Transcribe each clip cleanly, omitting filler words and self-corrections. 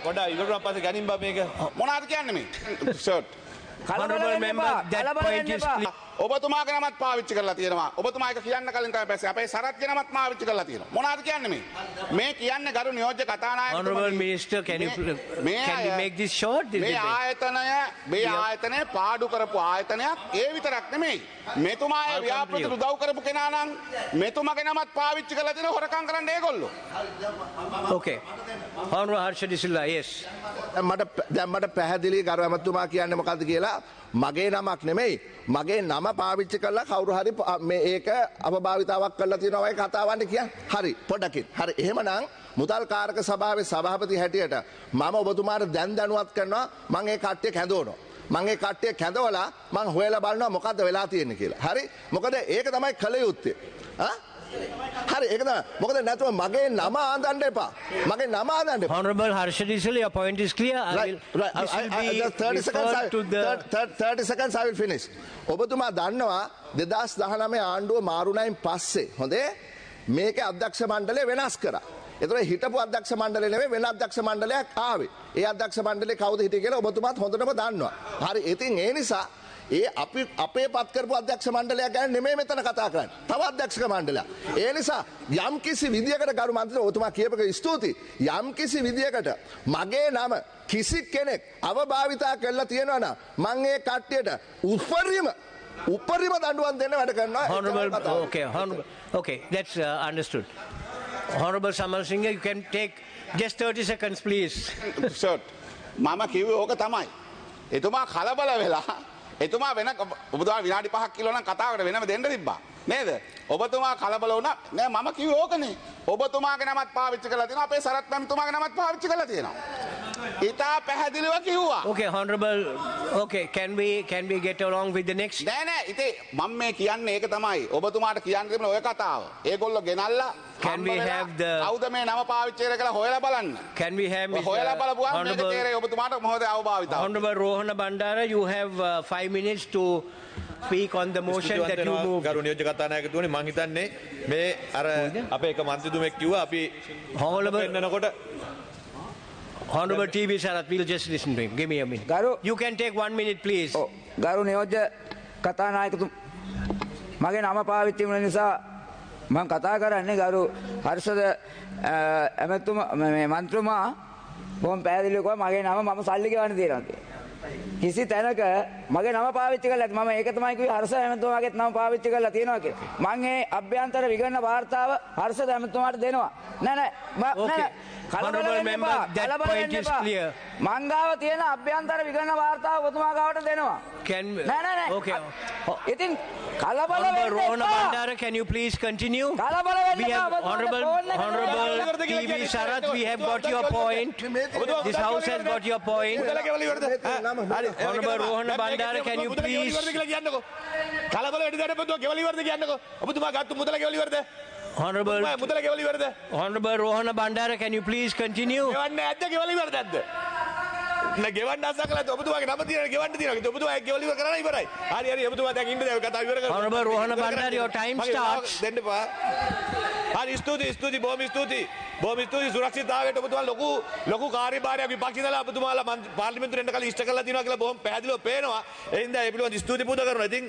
පොඩ ඉවරුණා පස්සේ ගනින් බා මේක. මොනවද කියන්නේ මේ? Shirt. Honorable member, that point is clear. ඔබතුමාගේ නමත් පාවිච්චි කරලා තියෙනවා. ඔබතුමා එක කියන්න කලින් තමයි පස්සේ අපේ සරත්ගේ නමත් පාවිච්චි කරලා තියෙනවා. මොනවද කියන්නේ මේ? මේ කියන්නේ ගරු නියෝජ්‍ය කතානායකතුමනි. Honorable Minister, can you make this short? මේ ආයතනය පාඩු කරපු ආයතනයක් ඒ විතරක් නෙමෙයි. මෙතුමා ඒ ව්‍යාපෘති උදව් කරපු කෙනා නම් මෙතුමාගේ නමත් පාවිච්චි කරලා තියෙන හොරකම් කරන්න ඒගොල්ලෝ. Okay. Honorable Harsha De Silva, yes. දැන් මට පැහැදිලි ගරු ඇමතුමා කියන්නේ මොකද්ද කියලා මගේ නමක් නෙමෙයි මගේ නම පාවිච්චි කරලා කවුරු හරි මේ ඒක අපභාවිතාවක් කරලා තියෙනවා වගේ කතාවන්නේ කියන්නේ. හරි පොඩකින්. හරි එහෙමනම් මුදල් කාරක සභාවේ සභාපති හැටියට මම ඔබතුමාට දැන් දැනුවත් කරනවා මම ඒ කට්ටිය කැඳවනවා. මම ඒ කට්ටිය කැඳවලා මම හොයලා බලනවා මොකද්ද වෙලා තියෙන්නේ කියලා. හරි? මොකද ඒක තමයි කල යුත්තේ. හරි ඒක තමයි. මොකද නැතුව මගේ නම ආඳන්න එපා. මගේ නම ආඳන්න එපා. Honorable Harsha De Silva, your point is clear. Thirty seconds I will finish. ඔබතුමා දන්නවා 2019 ආණ්ඩුව මාරුණයින් පස්සේ හොඳේ මේකේ අධ්‍යක්ෂ මණ්ඩලය වෙනස් කරා. ඒතර හිටපු අධ්‍යක්ෂ මණ්ඩලය නෙවෙයි වෙන අධ්‍යක්ෂ මණ්ඩලයක් ආවේ. ඒ අධ්‍යක්ෂ මණ්ඩලේ කවුද හිටියේ කියලා ඔබතුමාත් හොඳටම දන්නවා. හරි ඉතින් ඒ නිසා අපේ පත් කරපු අධ්‍යක්ෂ මණ්ඩලයක් ගැන නෙමෙයි මෙතන කතා කරන්නේ. තව අධ්‍යක්ෂක මණ්ඩලයක්. ඒ නිසා යම් කිසි විදියකට ගරු මන්ත්‍රීතුමා ඔබතුමා කියපේක ස්තුතියි. යම් කිසි විදියකට මගේ නම කිසි කෙනෙක් අවභාවිතා කරලා තියෙනවා නම් මම ඒ කට්ටියට උපරිම දඬුවම් දෙන්න වැඩ කරනවා. Okay, that's understood. Honorable Samarasinghe, you can take just 30 seconds, please. Shirt. මම කිව්වේ ඕක තමයි. එතුමා කලබල වෙලා එතුමා වෙන ඔබතුමා විනාඩි 5ක් කිලෝ නම් කතාවකට වෙනම දෙන්න තිබ්බා. නේද? ඔබතුමා කලබල වුණා. නෑ මම කිව්වේ ඕකනේ. ඔබතුමාගේ නමත් පාවිච්චි කරලා තියෙනවා. අපේ සරත් මැතිතුමාගේ නමත් පාවිච්චි කරලා තියෙනවා. ඉතා පැහැදිලිව කිව්වා. Okay, Honorable. Okay, can we get along with the next? නෑ ඉතින් මම මේ කියන්නේ ඒක තමයි. ඔබතුමාට කියන්න තිබුණ ඔය කතාව. ඒගොල්ලෝ ගෙනල්ලා Can we have the කවුද මේ නම පාවිච්චි කරලා කියලා හොයලා බලන්න. Can we have හොයලා බලපුවා මේක තේරෙයි ඔබතුමාට මොහොත අවභාවිතාව. Honorable Rohana Bandara, you have 5 minutes to speak on the motion that you moved. ගරු නියෝජ්‍ය කතානායකතුමනි මං හිතන්නේ මේ අර අපේ එක මන්ත්‍රීතුමෙක් කිව්වා අපි Honorable TV Sarath, we'll just listen to him. Give me a minute. You can take 1 minute, please. ගරු නියෝජ්‍ය කතානායකතුමා මගේ නම පාවිච්චි වුණ නිසා මම කතා කරන්නේ ගරු හර්ෂද ඇමතුමා මේ මන්ත්‍රීතුමා බොහොම පැහැදිලිව කිව්වා මගේ නම මම සල්ලි ගෙවන්න තියෙනවා කියලා. කිසි තැනක මගේ නම පාවිච්චි කරලා මම ඒක තමයි කිව්වේ හර්ෂ ඇමතුමාගේත් නම පාවිච්චි කරලා තියෙනවා කියලා. මම ඒ අභ්‍යන්තර විගණන වාර්තාව හර්ෂ ඇමතුමාට දෙනවා. නෑ Honorable member, that point is clear. මංගාව තියෙන අභ්‍යන්තර විගණන වාර්තාව ඔබතුමා ගාවට දෙනවා. නෑ. Okay. ඉතින් කලබල Honorable Rohana Bandara, can you please continue? කලබල වෙන්න We have Honorable TV Sarath, we have got your point. This house has got your point. Honorable Rohana Bandara, can you please? කලබල වෙන්න දෙන්න බෑ ගෙවල ඉවරද කියන්නකෝ. ඔබතුමා ගත්ත මුදල ගෙවල ඉවරද? Honorable Rohana Bandara, can you please continue? ගෙවන්න ඇද්ද ගෙවල ඉවරද නැද්ද? නෑ ගෙවන්න අසක් කළාද ඔබතුමාගේ නම තියෙනවා ගෙවන්න තියෙනවා. ඔබතුමා ගෙවල ඉවර කරලා ඉවරයි. හරි ඔබතුමා දැන් ඉන්න දැන් කතාව ඉවර කරමු. Honorable Rohana Bandara, your time starts. දෙන්න එපා. හරි ස්තුතියි බොහොම ස්තුතියි සුරක්ෂිතතාවයට ඔබතුමා ලොකු කාර්යභාරයක් විපක්ෂ ඉඳලා ඔබතුමාලා පාර්ලිමේන්තුවට එන්න කලින් ඉෂ්ට කරලා තියෙනවා කියලා බොහොම පැහැදිලිව පේනවා. ඒ හින්දා ඒ පිළිබඳව ස්තුති පුද කරනවා. ඉතින්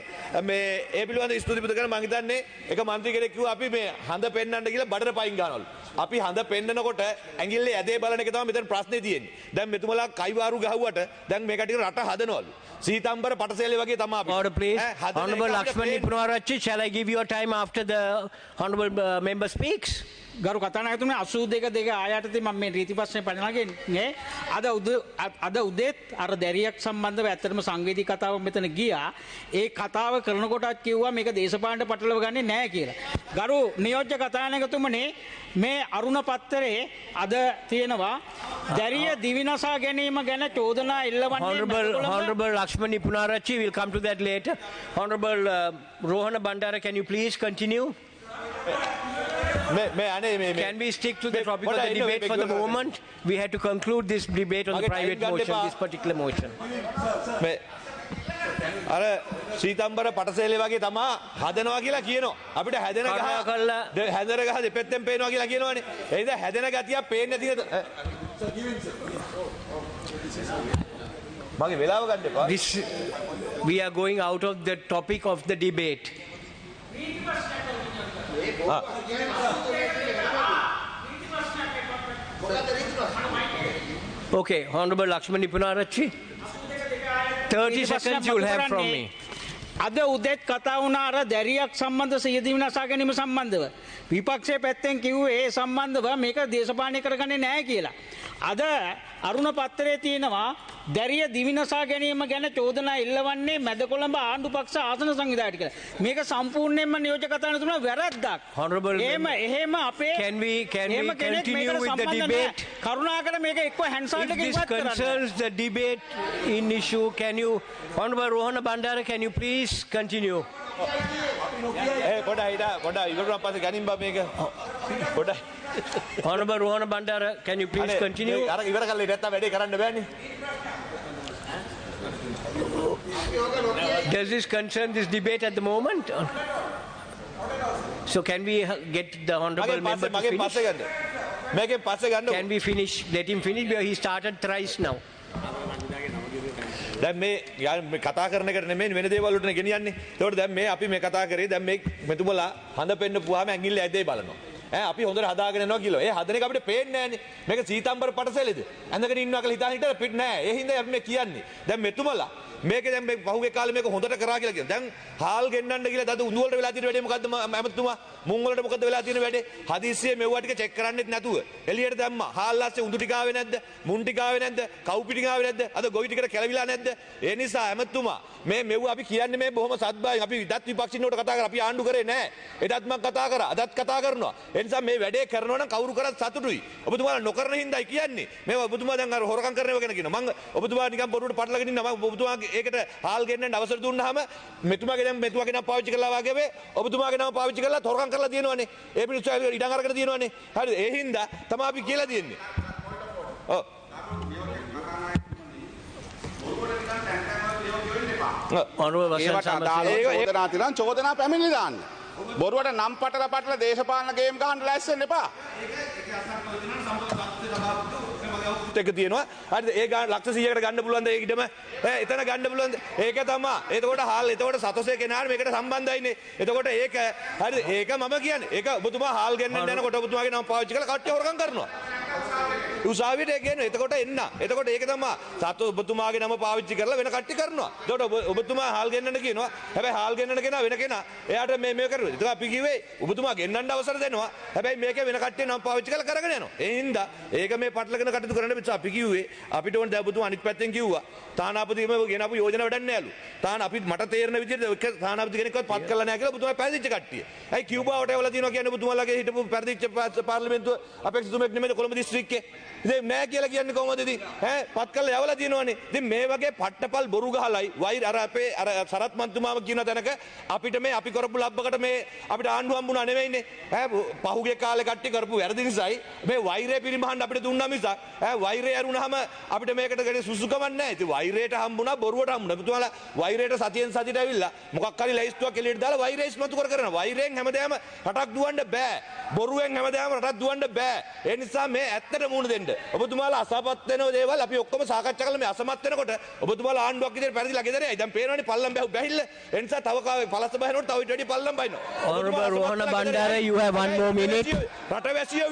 මේ ඒ පිළිබඳව ස්තුති පුද කරන මම හිතන්නේ එක മന്ത്രി කෙනෙක් කිව්වා අපි මේ හඳ පෙන්නන්න කියලා බඩට පයින් ගන්නවලු. අපි හඳ පෙන්නනකොට ඇඟිල්ලේ ඇදේ බලන එක තමයි මෙතන ප්‍රශ්නේ තියෙන්නේ. දැන් මෙතුමලා කයිවාරු ගහුවට දැන් මේ කටියට රට හදනවලු. සීතම්බර පටසේලේ වගේ තමයි අපි. Order please. Honorable Lakshman Nipunarachi, shall I give you a time after the honorable member speaks? ගරු කතානායකතුමනි 82 ආයතනයේ මම මේ රීති ප්‍රශ්නේ පැනලාගෙන අද උදේත් අර දැරියක් සම්බන්ධව ඇත්තටම සංවේදී කතාවක් මෙතන ගියා. ඒ කතාව කරනකොටත් කිව්වා මේක දේශපාලනට පටලව ගන්නේ නැහැ කියලා. ගරු නියෝජ්‍ය කතානායකතුමනි මේ අරුණ පත්තරේ අද තියෙනවා දැරිය දිවිනසා ගැනීම ගැන චෝදනා එල්ලවන්නේ. Honorable Lakshman Nipunarachi, will come to that later. Honorable Rohana Bandara, can you please continue? Can we stick to the topic of the debate for the moment? We had to conclude this debate on the private motion, this particular motion. අර සීතම්බර පටසේලේ වගේ තමා හදනවා කියලා කියනවා. අපිට හැදෙන ගහ දෙපැත්තෙන් පේනවා කියලා කියනවනේ. ඒ ඉතින් හැදෙන ගතිය පේන්නේ නැති මගේ වෙලාව ගන්න එපා. This, we are going out of the topic of the debate. Okay, Honorable Lakshman Nipunarachi. 30 seconds you will have from me. අද උදෙත් කතා වුණා අර දැරියක් සම්බන්ධ සියදිවි නසා ගැනීම සම්බන්ධව. විපක්ෂයේ පැත්තෙන් කිව්වේ ඒ සම්බන්ධව මේක දේශපාලනය කරගන්නේ නැහැ කියලා. අද අරුණ පත්‍රයේ තියෙනවා දැරිය දිවිනසා ගැනීම ගැන චෝදනා එල්ලවන්නේ මැදකොළඹ ආණ්ඩු පක්ෂ ආසන සංවිධායකට කියලා. මේක සම්පූර්ණයෙන්ම නියෝජක කතාන තුන වැරද්දක්. Honorable එහෙම අපේ can we continue with the debate? කරුණාකර මේක එක්ක හැන්සල්ට් If එකකින් this ඉවත් කරන්න. concerns the debate in issue, can you, Honorable Rohana Bandara, can you please continue? පොඩ්ඩයි ඉවරුණාන් පස්සේ ගනින් බා මේක. පොඩ්ඩයි. Honorable Rohana Bandara, can you please continue? අර ඉවර කරලා නැත්තම් වැඩේ කරන්න බෑනේ. Does this concern this debate at the moment? So can we get the honorable member to මගේ finish? පස්සේ ගන්න. මේකෙන් පස්සේ ගන්න. Can we finish? Let him finish because he started thrice now. දැන් මේ කතා කරන එකට නෙමෙයි වෙන දේවල් වලට ගෙනියන්නේ. ඒකට දැන් මේ අපි මේ කතා කරේ දැන් මේ මෙතුමලා හඳ පෙන්නපුවාම ඇඟිල්ල ඇදේ බලනවා. අපි හොඳට හදාගෙන යනවා කිලෝ. ඒ හදන එක අපිට පේන්නේ නැහනේ. මේක සීතම්බර පටසැලෙද? ඇඳගෙන ඉන්නවා කියලා හිතාන හිටලා පිට නෑ. ඒ හින්දා අපි මේ කියන්නේ. දැන් මෙතුමලා මේක දැන් මේ පහුගිය කාලේ මේක හොඳට කරා කියලා කියනවා. දැන් හාල් ගෙන්නන්න කියලා දද උණු වලට වෙලා තියෙන වැඩේ මොකද්ද ඇමතුමා? මුං වලට මොකද වෙලා තියෙන වැඩේ? හදිස්සියේ මෙව්වා ටික චෙක් කරන්නෙත් නැතුව එළියට දැම්මා. හාල් ඇස්සේ උඳු ටික ආවේ නැද්ද? මුං ටික ආවේ නැද්ද? කව් පිටින් ආවේ නැද්ද? අද ගොවි ටිකට කැළවිලා නැද්ද? ඒ නිසා ඇමතුමා මේ මෙව්වා අපි කියන්නේ මේ බොහොම සත්භාවයෙන් අපි ඉදත් විපක්ෂිනෝට කතා කරා. අපි ආණ්ඩු කරේ නෑ. එදත් මම කතා කරා. අදත් කතා කරනවා. ඒ නිසා මේ වැඩේ කරනවා නම් කවුරු කරත් සතුටුයි. ඔබතුමාලා නොකරන හින්දායි කියන්නේ. මේවා ඔබතුමා දැන් අර හොරකම් කරනවා ගැන කියනවා. මම ඔබතුමා නිකන් බොරුවට පටලගෙන ඉන්නවා. මම ඔබතුමාගේ ඒකට හාල් ගෙන්නන්න අවසර දුන්නාම මෙතුමාගේ දැන් මෙතුමාගේ නම පාවිච්චි කළා වගේ වේ ඔබතුමාගේ නම පාවිච්චි කළා හොරකම් කරලා තියෙනවනේ. ඒ මිනිස්සු ඉඩම් අරගෙන තියෙනවනේ. හරිද? ඒ හින්දා තමයි අපි කියලා තියෙන්නේ. ඔව්. Honorable Vasan ඒවට අදාළ චෝදනා තිරන් චෝදනා පැමිණිලි දාන්න. බොරුවට නම් පටල දේශපාලන ගේම් ගහන්න ලෑස්ති වෙන්න එපා. එක තියෙනවා. හරිද? ඒ ලක්ෂ 100කට ගන්න පුළුවන්ද ඒ ඉඩම? එතන ගන්න පුළුවන්ද? ඒක තමයි. එතකොට හාල් එතකොට සතොසේ කෙනාට මේකට සම්බන්ධයිනේ. එතකොට ඒක හරිද? ඒක මම කියන්නේ. ඒක ඔබතුමා හාල් ගෙන්නන්න යනකොට ඔබතුමාගේ නම පාවිච්චි කරලා කට්ටිය හොරකම් කරනවා. උසාවියට ඒ කියන්නේ එතකොට එන්න. එතකොට ඒක තමයි. සතෝ ඔබතුමාගේ නම පාවිච්චි කරලා වෙන කට්ටිය කරනවා. එතකොට ඔබතුමා හාල් ගෙන්නන්න කියනවා. හැබැයි හාල් ගෙන්නන්න කෙනා වෙන කෙනා. එයාට මේ කරනවා. ඒක අපි කිව්වේ ඔබතුමා ගෙන්නන්න අවසර දෙනවා. හැබැයි මේකේ වෙන කට්ටිය නම පාවිච්චි කරලා කරගෙන යනවා. ඒ හින්දා ඒක මේ පටලගෙන කටයුතු කරන්න බෑ. අපි කිව්වේ අපිට ඕන දැන් ඔබතුමා අනිත් පැත්තෙන් කිව්වා. තානාපතිම ගෙනපු යෝජනා වැඩන්නේ නැලු. අපි මට තේරෙන විදිහට එක තානාපති කෙනෙක්වත් පත් කළා නැහැ කියලා ඔබතුමා පැරදිච්ච කට්ටිය. ඇයි කියුබාවට එවලා තියෙනවා කියන්නේ ඔබතුමාලාගේ හිටපු පැරදිච්ච පාර්ලිමේන්තුව අපේක්ෂිතුමෙක් නෙමෙයි කොළඹ දිස්ත්‍රික්කේ. ඉතින් නෑ කියලා කියන්නේ කොහොමද ඉතින්? පත් කළා යවලා තියෙනවනේ. ඉතින් මේ වගේ පට්ටපල් බොරු ගහලයි වෛර අර අපේ අර සරත් මන්තුමාම කියන තැනක අපිට මේ අපි කරපු ලබ්බකට මේ අපිට ආණ්ඩු හම්බුණා නෙවෙයිනේ. පහුගිය කාලේ කට්ටිය කරපු වැරදි නිසායි මේ වෛරය පිරිමහන්න අපිට දුන්නා මිසක් වෛරය ඇරුණාම අපිට මේකට ගැන සුසුකමක් නැහැ. ඉතින් වෛරයට හම්බුණා බොරුවට හම්බුණා. පුතුමාලා වෛරයට සතියෙන් සතියට ඇවිල්ලා මොකක් හරි ලයිස්තුවක් එළියට දාලා වෛරය ඉස්මතු කරනවා. වෛරයෙන් හැමදාම රටක් දුවන්න බෑ. බොරුවෙන් හැමදාම රටක් දුවන්න බෑ. ඒ නිසා මේ ඇත්තට මුණ දෙන්න. ඔබතුමාලා අසමත් වෙන දේවල් අපි ඔක්කොම සාකච්ඡා කරලා මේ අසමත් වෙනකොට ඔබතුමාලා ආණ්ඩුවක් විදිහට පැරදිලා ගෙදරයි. දැන් පේනවනේ පල්ලම් බැහිල්ල. ඒ නිසා තව කාවේ පළස බහිනකොට තව ඊට වැඩි පල්ලම් බහිනවා. Honorable Rohana Bandara, you have 1 more minute. රටවැසියෝ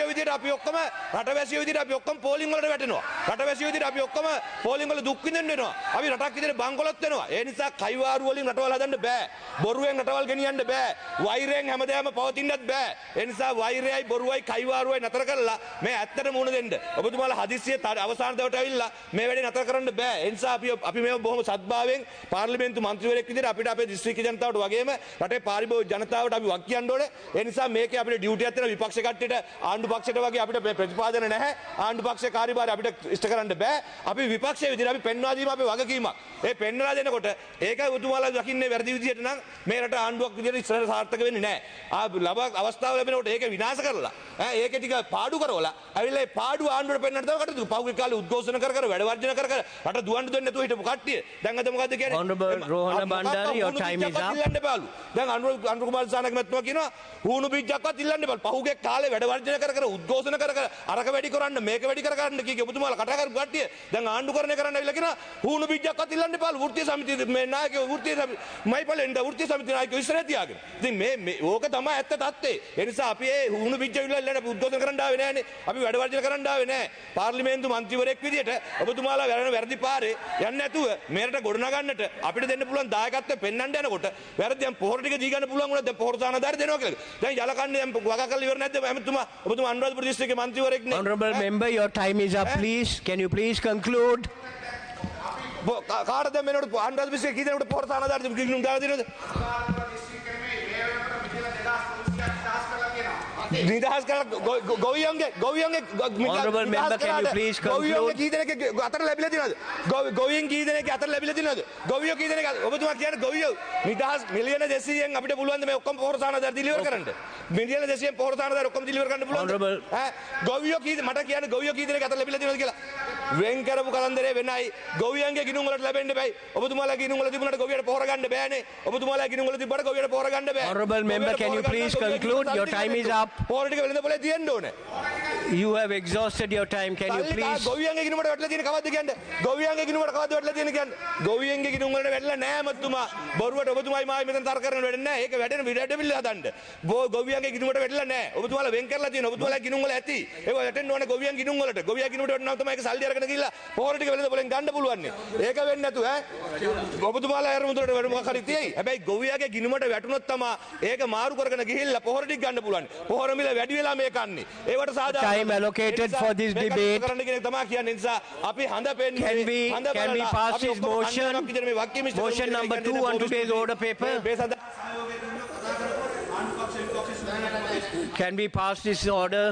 විදිහට අපි ඔක්කොම පෝලිං වලට වැටෙනවා. රටවැසියෝ විදිහට අපි ඔක්කොම පෝලිං වල දුක් විඳින්න වෙනවා. අපි රටක් විදිහට බංකොලොත් වෙනවා. ඒ නිසා කයිවාරු වලින් රටවල් හදන්න බෑ. බොරුවෙන් රටවල් ගෙනියන්න බෑ. වෛරයෙන් හැමදාම පවතින්නත් බෑ. ඒ නිසා වෛරයයි බොරුවයි කයිවාරුවයි නතර කරලා මේ ඇත්තට මුණ දෙන්න. ඔබතුමාලා හදිස්සියේ අවසාන දවල්ට ඇවිල්ලා මේ වැඩේ නතර කරන්න බෑ. ඒ නිසා අපි මේව බොහොම සත්භාවයෙන් පාර්ලිමේන්තු මන්ත්‍රීවරයෙක් විදිහට අපිට අපේ දිස්ත්‍රික්ක ජනතාවට වගේම රටේ පාරිභෝගික ජනතාවට අපි වක් කියන්න ඕනේ. ඒ නිසා මේකේ අපිට ඩියුටියක් තියෙන විපක්ෂ කට්ටියට ආණ්ඩු පක්ෂයට වගේ අපිට ප්‍රතිපාදන නැහැ. ආණ්ඩු පක්ෂේ කාර්යභාරය අපිට ඉෂ්ට කරන්න බෑ. අපි විපක්ෂයේ විදිහට අපි පෙන්වා දීම අපේ වගකීමක්. ඒ පෙන්වලා දෙනකොට ඒකයි ඔබතුමාලා දකින්නේ වැරදි විදිහට නම් මේ රට ආණ්ඩුවක් විදිහට ඉස්සරහට සාර්ථක වෙන්නේ නැහැ. අවස්ථාව ලැබෙනකොට ඒක විනාශ කරලා ඒකේ ටික පාඩු කරවලා ඔබතුමාලා ඇවිල්ලා ඒ පාඩුව ආණ්ඩුවට පෙන්නන්න තමයි කටයුතු. පහුගිය කාලේ උද්ඝෝෂණ කර රට දුවන්න දෙන්නේ නැතුව හිටපු කට්ටිය. දැන් අද මොකද්ද කියන්නේ? Honorable Rohana Bandara, your time is up. ඉල්ලන්න එපාලු. දැන් අනුර කුමාර දිසානායක මහත්මයා කියනවා හුණු බීජයක්වත් ඉල්ලන්න එපාලු. පහුගිය කාලේ වැඩ වර්ජන කර උද්ඝෝෂණ කර අරක වැඩි කරන්න මේක වැඩි කරගන්න කීකේ ඔබතුමාලා කතා කරපු කට්ටිය දැන් ආණ්ඩුකරණය කරන්න ඇවිල්ලා කියනවා හුණු බීජයක්වත් ඉල්ලන්න එපාලු. වෘත්තීය සමිතිය මේ නායකයෝ මයිපලෙන්ඩ වෘත්තීය සමිතිය නායකයෝ ඉස්සරහ තියාගෙන. ඉතින් මේ ඕක තමයි ඇත්ත තත්ත්වේ. ඒ නිසා අපි මේ හුණු බීජ ඉල්ලන්න උද්ඝෝෂණ කරන්න ආවේ නෑනේ. අපි වැඩ වර්ජන කරන්න ආවේ නෑ. පාර්ලිමේන්තු මන්ත්‍රීවරයෙක් විදියට ඔබතුමාලා වැරදි පාරේ යන්නේ නැතුව මේකට ගොඩනගන්නට අපිට දෙන්න පුළුවන් දායකත්වය පෙන්වන්න යනකොට වැරදි දැන් පොහොර ටික දී ගන්න පුළුවන් වුණා. දැන් පොහොර සානදාරි දෙනවා කියලා. දැන් යලකන්නේ දැන් වගා කරලා ඉවර නැද්ද? ඔබතුමා අනුරාධපුර දිස්ත්‍රික්කේ මන්ත්‍රීවරයෙක් නේ. Honorable member, your time is up, please. Can you please conclude? කාටද මෙන්නට අනුරාධපුර දිස්ත්‍රික්කේ කී දෙනෙකුට පොහොර සානදාරි කිනුම් දාලා දෙනවද? නිදහස් කරලා ගොවියන්ගේ Honorable member, can you please ගොවියන්ගේ conclude? කී දෙනෙක් අතර ලැබිලා තියෙනවද? ගොවියන් කී දෙනෙක් අතර ලැබිලා තියෙනවද? ගොවියෝ කී දෙනෙක් ඔබතුමා කියන්නේ ගොවියෝ නිදහස් මිලියන 200න් අපිට පුළුවන් මේ ඔක්කොම පොහොර සානදාර ඩිලිවර් කරන්න. මිලියන 200න් පොහොර සානදාර ඔක්කොම ඩිලිවර් කරන්න පුළුවන්ද? Honorable- ඈ ගොවියෝ කී මට කියන්නේ ගොවියෝ කී දෙනෙක් අතර ලැබිලා තියෙනවද කියලා. වෙන් කරපු කලන්දරේ වෙනයි. ගොවියන්ගේ ගිණුම් වලට ලැබෙන්න බෑ. ඔබතුමාලා ගිණුම් වල තිබුණාට ගොවියට පොහොර ගන්න බෑනේ. ඔබතුමාලා ගිණුම් වල තිබ්බට ගොවියට පොහොර ගන්න බෑ. Honorable member, can you please conclude? Your time is up. පොහොර ටික වෙළඳ පොලේ තියෙන්න ඕනේ. You have exhausted your time. Can you please? ගොවියන්ගේ ගිණුමට වැටලා තියෙන කවද්ද කියන්නේ? ගොවියන්ගේ ගිණුමට කවද්ද වැටලා තියෙන කියන්නේ? ගොවියන්ගේ ගිණුම් වලට වැටලා නෑ මතුමා. බොරුවට ඔබතුමායි මායි මෙතන තර්ක කරන්න වෙන්නේ නෑ. ඒක වැඩෙන විඩ බිල්ල හදන්න. ගොවියන්ගේ ගිණුමට වැටලා නෑ. ඔබතුමාලා වෙන් කරලා තියෙන ඔබතුමාලා ගිණුම් වල ඇති. ඒක වැටෙන්න ඕනේ ගොවියන් ගිණුම් වලට. ගොවියා ගිණුමට වැටෙනවා තමයි ඒක සල්ලි අරගෙන ගිහලා පොහොර ටික වෙළඳ පොලෙන් ගන්න පුළුවන් නේ. ඒක වෙන්නේ නැතු ඈ. ඔබතුමාලා අර මුදලට වැඩ මොකක් හරි තියෙයි. හැබැයි ගොවියාගේ ගිණුමට වැටුනොත් තමයි ඒක මාරු කරගෙන ගිහිල්ලා පොහොර ටික ගන්න පුළුවන්. පොහොර මිල වැඩි වෙලා මේ කන්නේ. ඒවට සාධාරණ Time allocated for this debate. කරන්න කියන එක තමයි කියන්නේ. නිසා අපි හඳ පෙන්නේ Can we pass this motion? Motion number 2 on today's order paper. Can we pass this order?